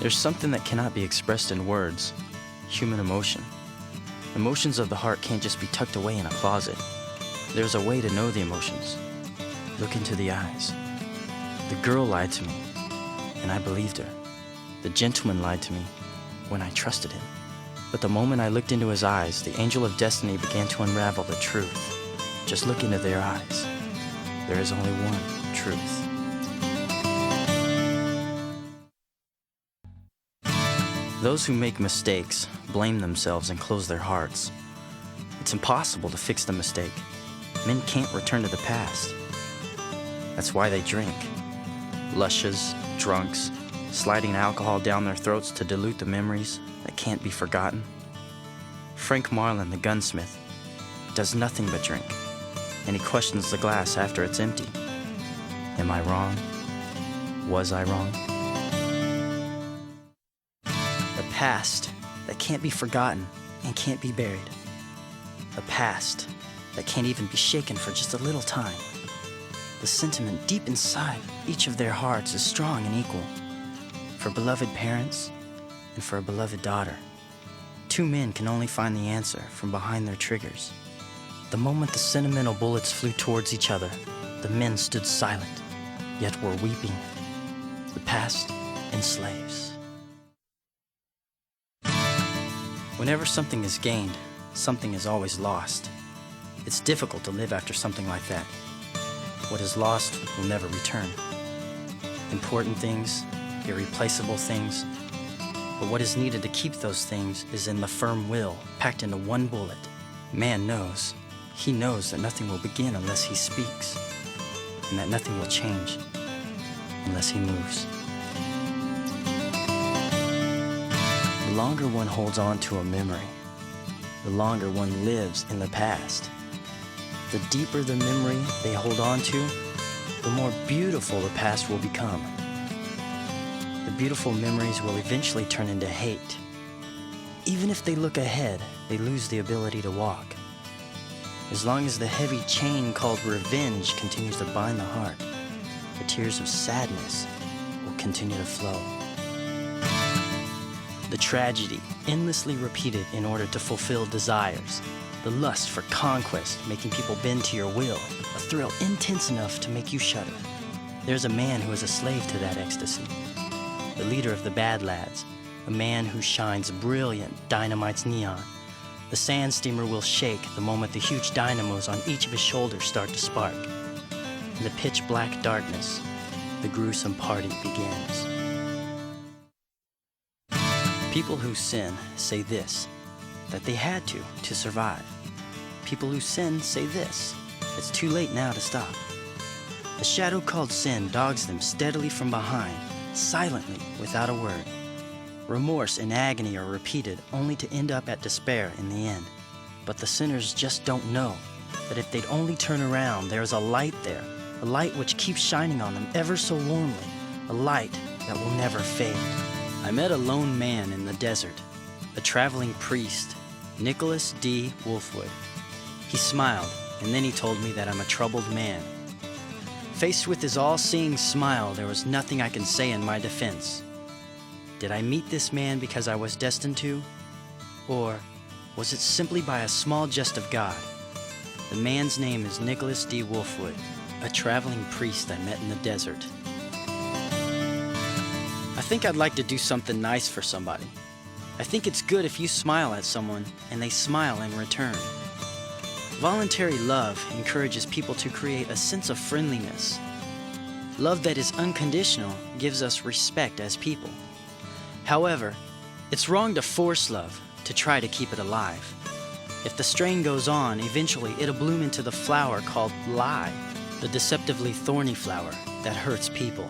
There's something that cannot be expressed in words, human emotion. Emotions of the heart can't just be tucked away in a closet. There's a way to know the emotions. Look into the eyes. The girl lied to me, and I believed her. The gentleman lied to me when I trusted him. But the moment I looked into his eyes, the angel of destiny began to unravel the truth. Just look into their eyes. There is only one truth. Those who make mistakes blame themselves and close their hearts. It's impossible to fix the mistake. Men can't return to the past. That's why they drink. Lushes, drunks, sliding alcohol down their throats to dilute the memories that can't be forgotten. Frank Marlin, the gunsmith, does nothing but drink, and he questions the glass after it's empty. Am I wrong? Was I wrong? A past that can't be forgotten and can't be buried. A past that can't even be shaken for just a little time. The sentiment deep inside each of their hearts is strong and equal. For beloved parents and for a beloved daughter. Two men can only find the answer from behind their triggers. The moment the sentimental bullets flew towards each other, the men stood silent, yet were weeping. The past enslaves. Whenever something is gained, something is always lost. It's difficult to live after something like that. What is lost will never return. Important things, irreplaceable things, but what is needed to keep those things is in the firm will, packed into one bullet. Man knows. He knows that nothing will begin unless he speaks, and that nothing will change unless he moves. The longer one holds on to a memory, the longer one lives in the past. The deeper the memory they hold on to, the more beautiful the past will become. The beautiful memories will eventually turn into hate. Even if they look ahead, they lose the ability to walk. As long as the heavy chain called revenge continues to bind the heart, the tears of sadness will continue to flow. The tragedy, endlessly repeated in order to fulfill desires. The lust for conquest, making people bend to your will. A thrill intense enough to make you shudder. There's a man who is a slave to that ecstasy. The leader of the bad lads. A man who shines brilliant dynamite's neon. The sand steamer will shake the moment the huge dynamos on each of his shoulders start to spark. In the pitch black darkness, the gruesome party begins. People who sin say this, that they had to survive. People who sin say this, it's too late now to stop. A shadow called sin dogs them steadily from behind, silently, without a word. Remorse and agony are repeated only to end up at despair in the end. But the sinners just don't know that if they'd only turn around, there's a light there, a light which keeps shining on them ever so warmly, a light that will never fade. I met a lone man in the desert, a traveling priest, Nicholas D. Wolfwood. He smiled, and then he told me that I'm a troubled man. Faced with his all-seeing smile, there was nothing I can say in my defense. Did I meet this man because I was destined to? Or was it simply by a small jest of God? The man's name is Nicholas D. Wolfwood, a traveling priest I met in the desert. I think I'd like to do something nice for somebody. I think it's good if you smile at someone and they smile in return. Voluntary love encourages people to create a sense of friendliness. Love that is unconditional gives us respect as people. However, it's wrong to force love, to try to keep it alive. If the strain goes on, eventually it'll bloom into the flower called lie, the deceptively thorny flower that hurts people.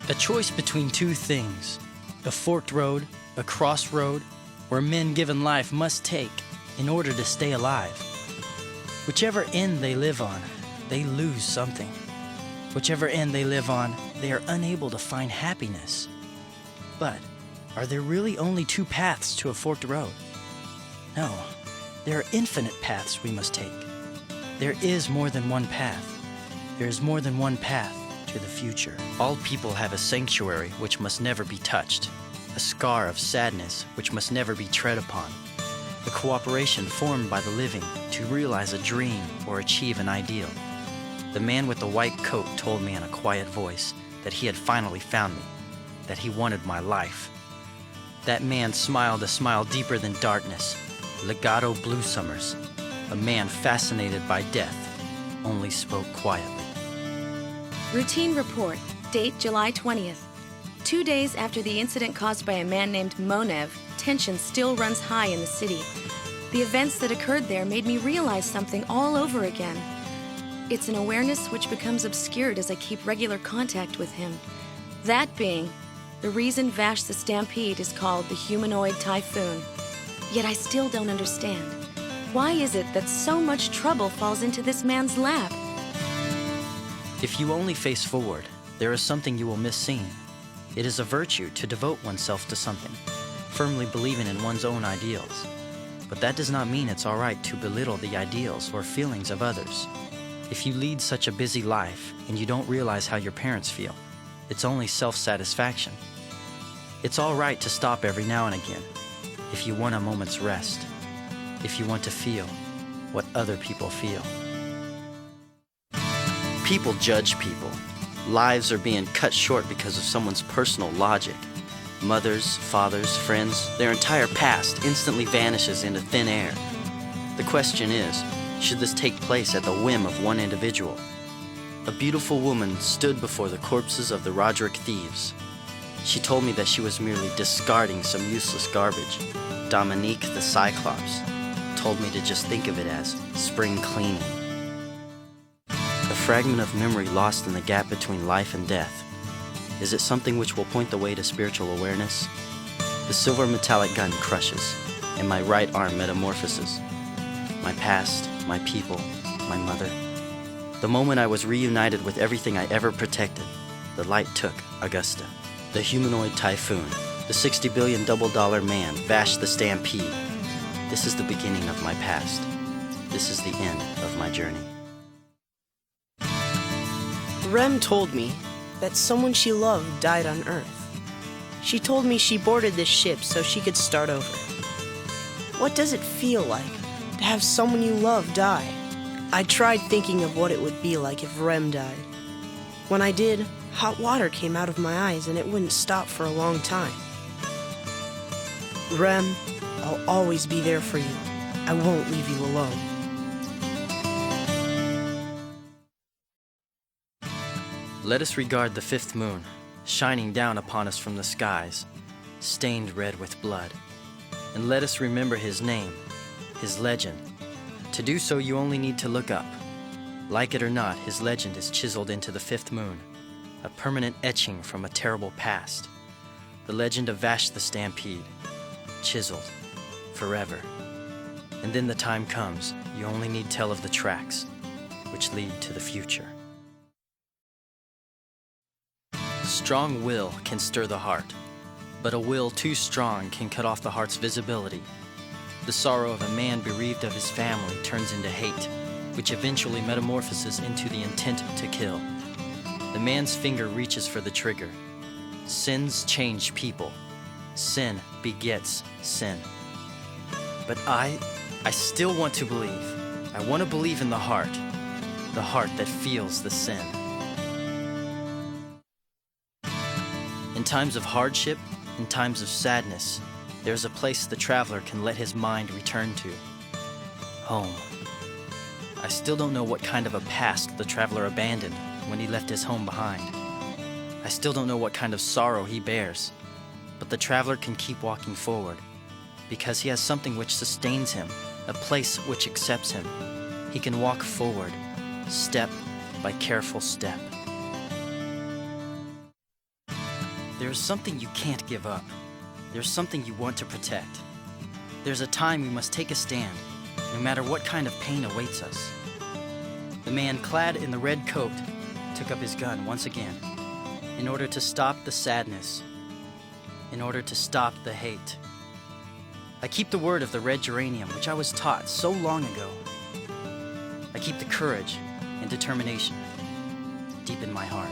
A choice between two things, a forked road, a crossroad, where men given life must take in order to stay alive. Whichever end they live on, they lose something. Whichever end they live on, they are unable to find happiness. But are there really only two paths to a forked road? No, there are infinite paths we must take. There is more than one path. There is more than one path to the future. All people have a sanctuary which must never be touched, a scar of sadness which must never be tread upon, a cooperation formed by the living to realize a dream or achieve an ideal. The man with the white coat told me in a quiet voice that he had finally found me, that he wanted my life. That man smiled a smile deeper than darkness, legato blue summers. A man fascinated by death only spoke quietly. Routine report, date July 20th. 2 days after the incident caused by a man named Monev, tension still runs high in the city. The events that occurred there made me realize something all over again. It's an awareness which becomes obscured as I keep regular contact with him. That being, the reason Vash the Stampede is called the humanoid typhoon. Yet I still don't understand. Why is it that so much trouble falls into this man's lap? If you only face forward, there is something you will miss seeing. It is a virtue to devote oneself to something, firmly believing in one's own ideals. But that does not mean it's all right to belittle the ideals or feelings of others. If you lead such a busy life and you don't realize how your parents feel, it's only self-satisfaction. It's all right to stop every now and again, if you want a moment's rest, if you want to feel what other people feel. People judge people. Lives are being cut short because of someone's personal logic. Mothers, fathers, friends, their entire past instantly vanishes into thin air. The question is, should this take place at the whim of one individual? A beautiful woman stood before the corpses of the Roderick thieves. She told me that she was merely discarding some useless garbage. Dominique the Cyclops told me to just think of it as spring cleaning. A fragment of memory lost in the gap between life and death. Is it something which will point the way to spiritual awareness? The silver metallic gun crushes, and my right arm metamorphoses. My past, my people, my mother. The moment I was reunited with everything I ever protected, the light took Augusta. The humanoid typhoon, the $60 billion double-dollar man, Vash the Stampede. This is the beginning of my past. This is the end of my journey. Rem told me that someone she loved died on Earth. She told me she boarded this ship so she could start over. What does it feel like to have someone you love die? I tried thinking of what it would be like if Rem died. When I did, hot water came out of my eyes and it wouldn't stop for a long time. Rem, I'll always be there for you. I won't leave you alone. Let us regard the fifth moon, shining down upon us from the skies, stained red with blood. And let us remember his name, his legend. To do so, you only need to look up. Like it or not, his legend is chiseled into the fifth moon, a permanent etching from a terrible past. The legend of Vash the Stampede, chiseled forever. And then the time comes, you only need tell of the tracks, which lead to the future. Strong will can stir the heart, but a will too strong can cut off the heart's visibility. The sorrow of a man bereaved of his family turns into hate, which eventually metamorphoses into the intent to kill. The man's finger reaches for the trigger. Sins change people. Sin begets sin. But I still want to believe. I want to believe in the heart that feels the sin. In times of hardship, in times of sadness, there's a place the traveler can let his mind return to. Home. I still don't know what kind of a past the traveler abandoned when he left his home behind. I still don't know what kind of sorrow he bears, but the traveler can keep walking forward because he has something which sustains him, a place which accepts him. He can walk forward, step by careful step. There's something you can't give up. There's something you want to protect. There's a time we must take a stand, no matter what kind of pain awaits us. The man clad in the red coat took up his gun once again, in order to stop the sadness, in order to stop the hate. I keep the word of the red geranium, which I was taught so long ago. I keep the courage and determination deep in my heart.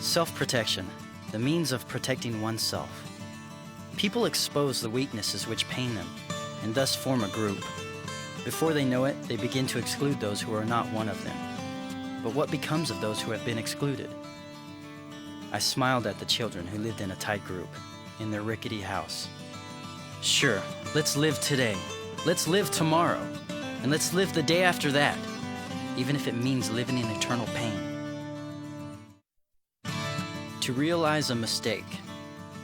Self-protection, the means of protecting oneself. People expose the weaknesses which pain them, and thus form a group. Before they know it, they begin to exclude those who are not one of them. But what becomes of those who have been excluded? I smiled at the children who lived in a tight group, in their rickety house. Sure, let's live today, let's live tomorrow, and let's live the day after that, even if it means living in eternal pain. To realize a mistake,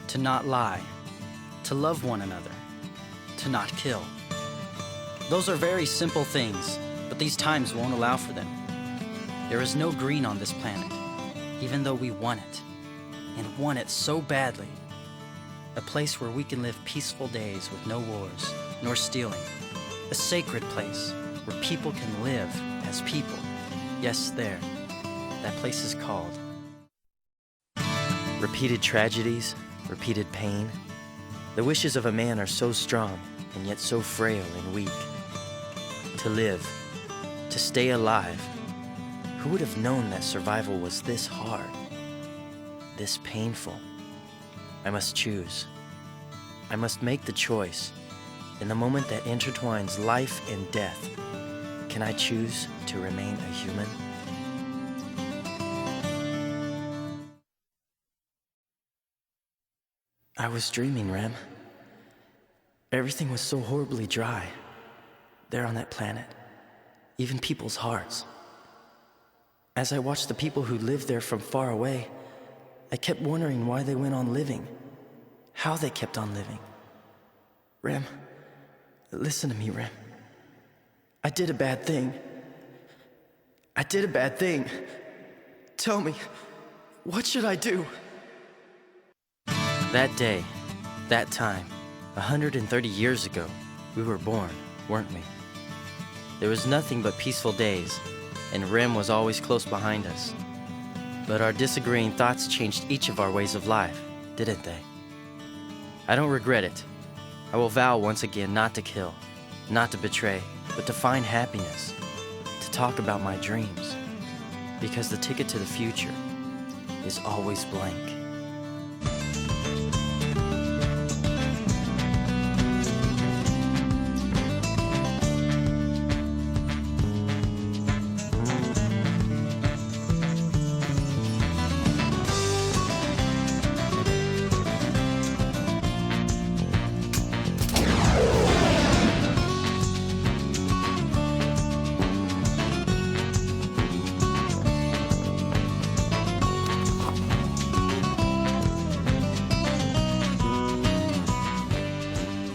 to not lie, to love one another, to not kill. Those are very simple things, but these times won't allow for them. There is no green on this planet, even though we want it, and want it so badly. A place where we can live peaceful days with no wars, nor stealing. A sacred place where people can live as people. Yes, there. That place is called. Repeated tragedies, repeated pain. The wishes of a man are so strong and yet so frail and weak. To live, to stay alive. Who would have known that survival was this hard, this painful? I must choose. I must make the choice. In the moment that intertwines life and death, can I choose to remain a human? I was dreaming, Rem. Everything was so horribly dry. There on that planet. Even people's hearts. As I watched the people who lived there from far away, I kept wondering why they went on living. How they kept on living. Rem, listen to me, Rem. I did a bad thing. I did a bad thing. Tell me, what should I do? That day, that time, 130 years ago, we were born, weren't we? There was nothing but peaceful days, and Rem was always close behind us. But our disagreeing thoughts changed each of our ways of life, didn't they? I don't regret it. I will vow once again not to kill, not to betray, but to find happiness, to talk about my dreams, because the ticket to the future is always blank.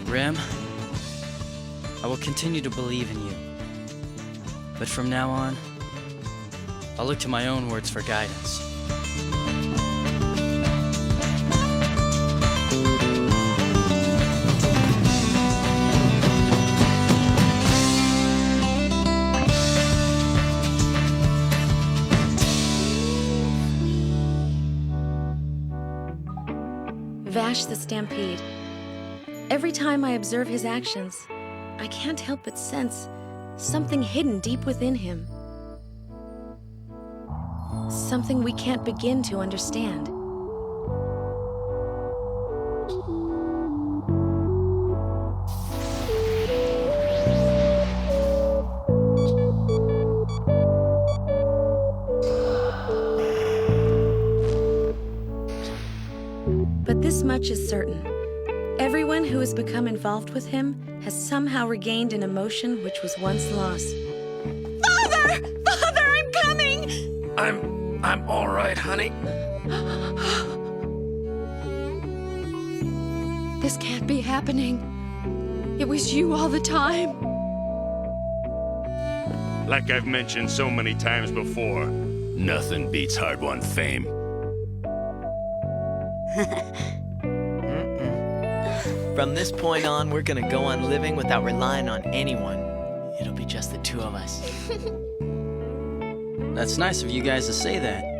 Rem, I will continue to believe in you. But from now on, I'll look to my own words for guidance. Vash the Stampede. Every time I observe his actions, I can't help but sense something hidden deep within him. Something we can't begin to understand. But this much is certain. Everyone who has become involved with him has somehow regained an emotion which was once lost. Father! Father, I'm coming! I'm all right, honey. This can't be happening. It was you all the time. Like I've mentioned so many times before, nothing beats hard-won fame. From this point on, we're gonna go on living without relying on anyone. It'll be just the two of us. That's nice of you guys to say that.